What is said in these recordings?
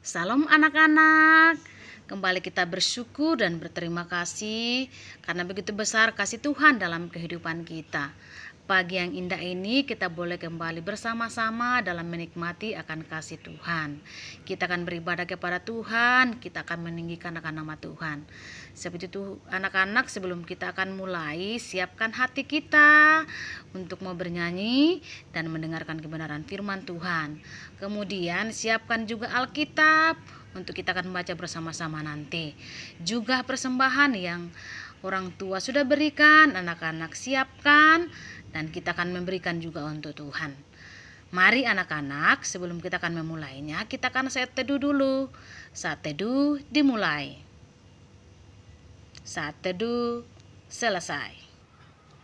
Salam anak-anak. Kembali kita bersyukur dan berterima kasih karena begitu besar kasih Tuhan dalam kehidupan kita. Pagi yang indah ini kita boleh kembali bersama-sama dalam menikmati akan kasih Tuhan. Kita akan beribadah kepada Tuhan, kita akan meninggikan akan nama Tuhan. Seperti itu anak-anak, sebelum kita akan mulai, siapkan hati kita untuk mau bernyanyi dan mendengarkan kebenaran firman Tuhan. Kemudian siapkan juga Alkitab untuk kita akan membaca bersama-sama nanti. Juga persembahan yang orang tua sudah berikan, anak-anak siapkan, dan kita akan memberikan juga untuk Tuhan. Mari anak-anak, sebelum kita akan memulainya, kita akan saat teduh dulu. Saat teduh dimulai. Saat teduh selesai.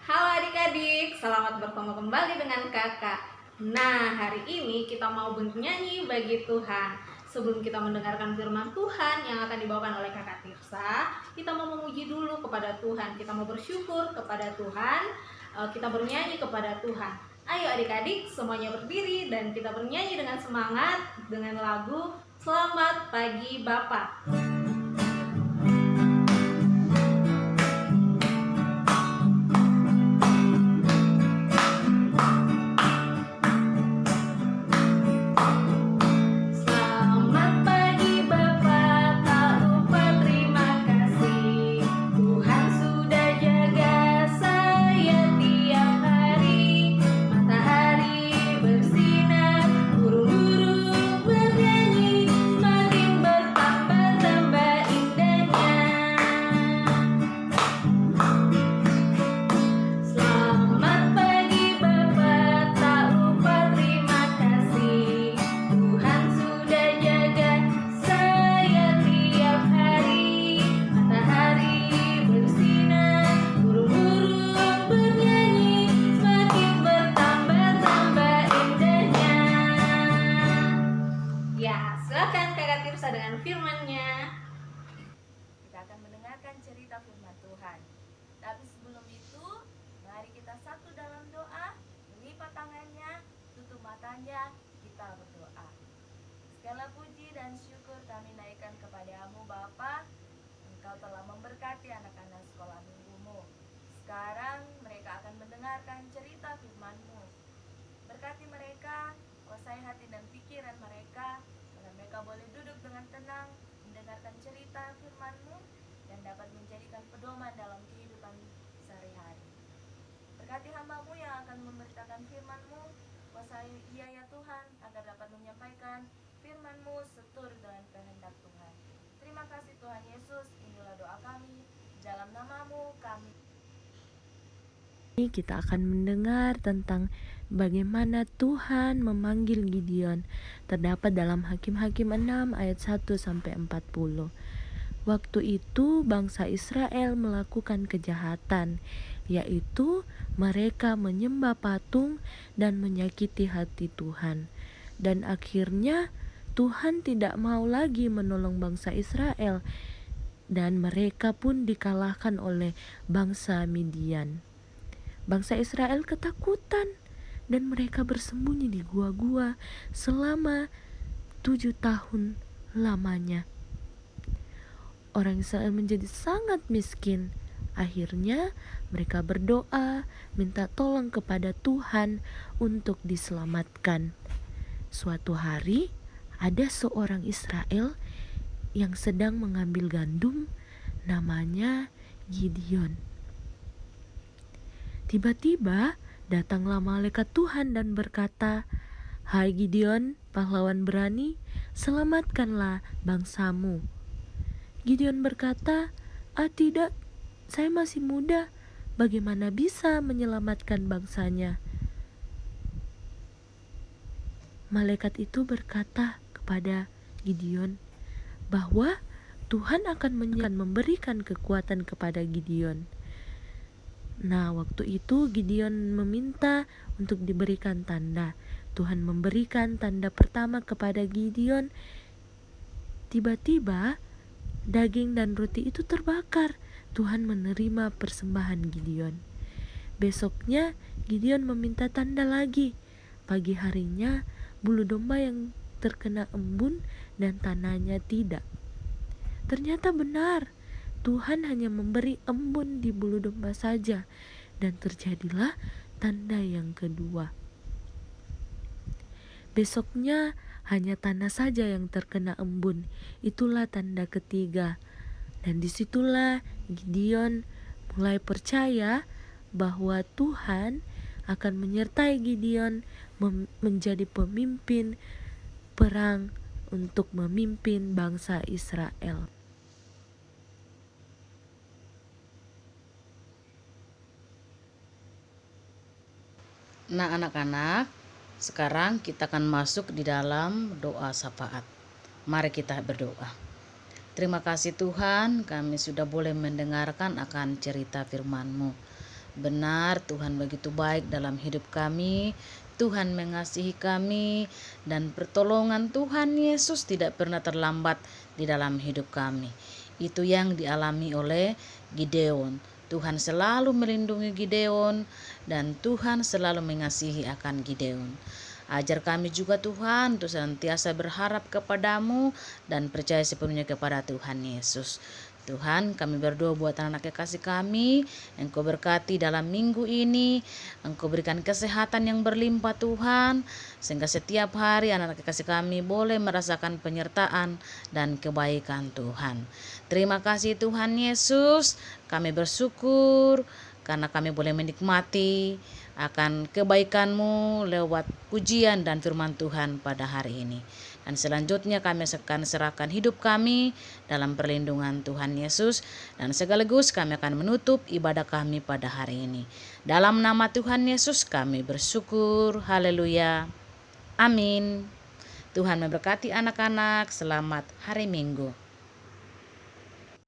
Halo adik-adik, selamat bertemu kembali dengan kakak. Nah, hari ini kita mau bernyanyi bagi Tuhan. Sebelum kita mendengarkan firman Tuhan yang akan dibawakan oleh kakak Tirsa, kita mau memuji dulu kepada Tuhan. Kita mau bersyukur kepada Tuhan, kita bernyanyi kepada Tuhan. Ayo adik-adik, semuanya berdiri dan kita bernyanyi dengan semangat dengan lagu Selamat Pagi Bapa. Dengan firman-Nya. Kita akan mendengarkan cerita firman Tuhan. Tapi sebelum itu, mari kita satu dalam doa, melipat tangannya, tutup matanya, kita berdoa. Segala puji dan syukur kami naikkan kepadamu Bapa. Engkau telah memberkati anak-anak sekolah minggumu. Sekarang mereka akan mendengarkan cerita firman-Mu. Berkati mereka, kuasai hati dan pikiran mereka, agar mereka boleh duduk dengan tenang, mendengarkan cerita firman-Mu, dan dapat menjadikan pedoman dalam kehidupan sehari-hari. Berkati hamba-Mu yang akan memberitakan firman-Mu, kuasai ia ya Tuhan, agar dapat menyampaikan firman-Mu seturut dengan kehendak Tuhan. Terima kasih Tuhan Yesus, inilah doa kami, dalam nama-Mu kami. Kita akan mendengar tentang bagaimana Tuhan memanggil Gideon. Terdapat dalam Hakim-Hakim 6 ayat 1-40. Waktu itu bangsa Israel melakukan kejahatan, yaitu mereka menyembah patung dan menyakiti hati Tuhan. Dan akhirnya Tuhan tidak mau lagi menolong bangsa Israel, dan mereka pun dikalahkan oleh bangsa Midian. Bangsa Israel ketakutan dan mereka bersembunyi di gua-gua selama 7 tahun lamanya. Orang Israel menjadi sangat miskin. Akhirnya mereka berdoa, minta tolong kepada Tuhan untuk diselamatkan. Suatu hari ada seorang Israel yang sedang mengambil gandum, namanya Gideon. Tiba-tiba datanglah malaikat Tuhan dan berkata, "Hai Gideon, pahlawan berani, selamatkanlah bangsamu." Gideon berkata, Tidak, saya masih muda, bagaimana bisa menyelamatkan bangsanya?" Malaikat itu berkata kepada Gideon bahwa Tuhan akan memberikan kekuatan kepada Gideon. Nah, waktu itu Gideon meminta untuk diberikan tanda. Tuhan memberikan tanda pertama kepada Gideon. Tiba-tiba daging dan roti itu terbakar. Tuhan menerima persembahan Gideon. Besoknya Gideon meminta tanda lagi. Pagi harinya bulu domba yang terkena embun dan tanahnya tidak. Ternyata benar, Tuhan hanya memberi embun di bulu domba saja, dan terjadilah tanda yang kedua. Besoknya hanya tanah saja yang terkena embun. Itulah tanda ketiga. Dan disitulah Gideon mulai percaya bahwa Tuhan akan menyertai Gideon menjadi pemimpin perang untuk memimpin bangsa Israel. Nah anak-anak, sekarang kita akan masuk di dalam doa syafaat. Mari kita berdoa. Terima kasih Tuhan, kami sudah boleh mendengarkan akan cerita firman-Mu. Benar, Tuhan begitu baik dalam hidup kami. Tuhan mengasihi kami, dan pertolongan Tuhan Yesus tidak pernah terlambat di dalam hidup kami. Itu yang dialami oleh Gideon. Tuhan selalu melindungi Gideon, dan Tuhan selalu mengasihi akan Gideon. Ajar kami juga Tuhan untuk senantiasa berharap kepadamu dan percaya sepenuhnya kepada Tuhan Yesus. Tuhan, kami berdoa buat anak-anak kekasih kami, Engkau berkati dalam minggu ini, Engkau berikan kesehatan yang berlimpah Tuhan, sehingga setiap hari anak-anak kekasih kami boleh merasakan penyertaan dan kebaikan Tuhan. Terima kasih Tuhan Yesus, kami bersyukur karena kami boleh menikmati akan kebaikan-Mu lewat pujian dan firman Tuhan pada hari ini. Dan selanjutnya kami akan serahkan hidup kami dalam perlindungan Tuhan Yesus, dan sekaligus kami akan menutup ibadah kami pada hari ini. Dalam nama Tuhan Yesus kami bersyukur. Haleluya. Amin. Tuhan memberkati anak-anak. Selamat hari Minggu.